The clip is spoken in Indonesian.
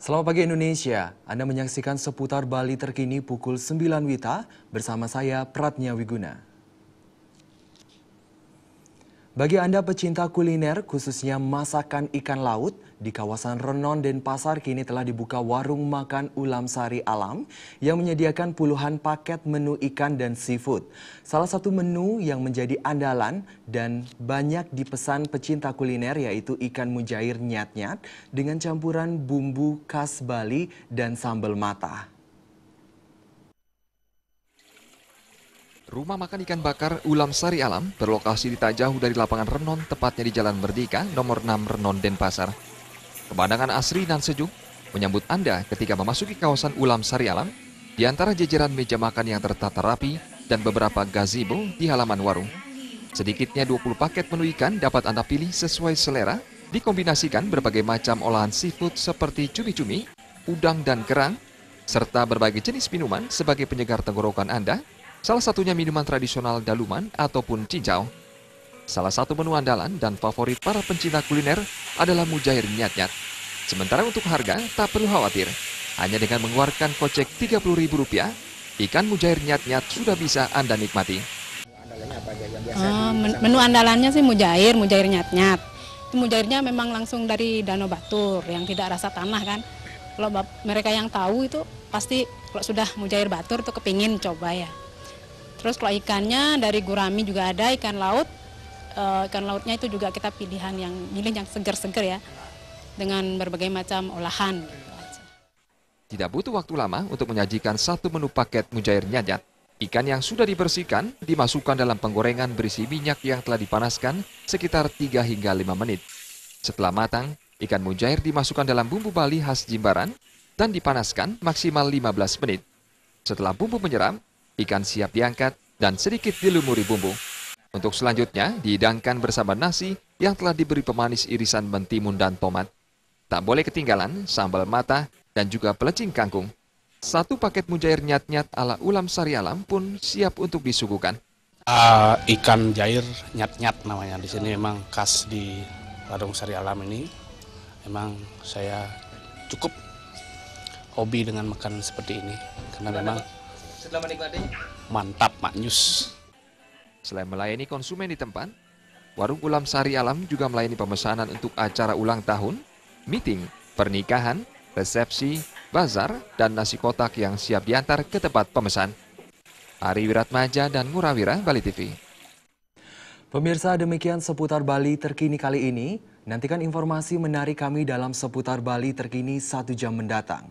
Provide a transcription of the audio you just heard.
Selamat pagi Indonesia, Anda menyaksikan seputar Bali terkini pukul 9 WITA bersama saya Pratnya Wiguna. Bagi Anda pecinta kuliner, khususnya masakan ikan laut, di kawasan Renon Denpasar kini telah dibuka warung makan Ulam Sari Alam yang menyediakan puluhan paket menu ikan dan seafood. Salah satu menu yang menjadi andalan dan banyak dipesan pecinta kuliner yaitu ikan mujair nyat-nyat dengan campuran bumbu khas Bali dan sambal mata. Rumah makan ikan bakar Ulam Sari Alam berlokasi di tak jauh dari lapangan Renon, tepatnya di Jalan Merdeka, nomor 6 Renon Denpasar. Pemandangan asri dan sejuk menyambut Anda ketika memasuki kawasan Ulam Sari Alam, di antara jajaran meja makan yang tertata rapi dan beberapa gazebo di halaman warung. Sedikitnya 20 paket menu ikan dapat Anda pilih sesuai selera, dikombinasikan berbagai macam olahan seafood seperti cumi-cumi, udang dan kerang, serta berbagai jenis minuman sebagai penyegar tenggorokan Anda. Salah satunya minuman tradisional daluman ataupun cincau. Salah satu menu andalan dan favorit para pencinta kuliner adalah mujair nyat-nyat. Sementara untuk harga, tak perlu khawatir. Hanya dengan mengeluarkan kocek Rp30.000, ikan mujair nyat-nyat sudah bisa Anda nikmati. Menu andalannya sih mujair nyat-nyat. Itu mujairnya memang langsung dari Danau Batur yang tidak rasa tanah kan. Kalau mereka yang tahu itu pasti kalau sudah mujair Batur itu kepingin coba ya. Terus kalau ikannya dari gurami juga ada, ikan laut. Ikan lautnya itu juga kita milih yang segar-segar ya, dengan berbagai macam olahan. Tidak butuh waktu lama untuk menyajikan satu menu paket mujair nyat-nyat. Ikan yang sudah dibersihkan dimasukkan dalam penggorengan berisi minyak yang telah dipanaskan sekitar 3 hingga 5 menit. Setelah matang, ikan mujair dimasukkan dalam bumbu Bali khas Jimbaran dan dipanaskan maksimal 15 menit. Setelah bumbu menyerap, ikan siap diangkat dan sedikit dilumuri bumbu. Untuk selanjutnya, dihidangkan bersama nasi yang telah diberi pemanis irisan mentimun dan tomat. Tak boleh ketinggalan sambal mata dan juga pelecing kangkung. Satu paket mujair nyat-nyat ala Ulam Sari Alam pun siap untuk disuguhkan. Ikan jair nyat-nyat namanya. Di sini memang khas di Warung Sari Alam ini. Memang saya cukup hobi dengan makan seperti ini. Karena memang setelah menikmati mantap, maknyus. Selain melayani konsumen di tempat, Warung Ulam Sari Alam juga melayani pemesanan untuk acara ulang tahun, meeting, pernikahan, resepsi, bazar, dan nasi kotak yang siap diantar ke tempat pemesan. Ari Wiratmaja dan Murawira, Bali TV. Pemirsa, demikian seputar Bali terkini kali ini. Nantikan informasi menarik kami dalam seputar Bali terkini 1 jam mendatang.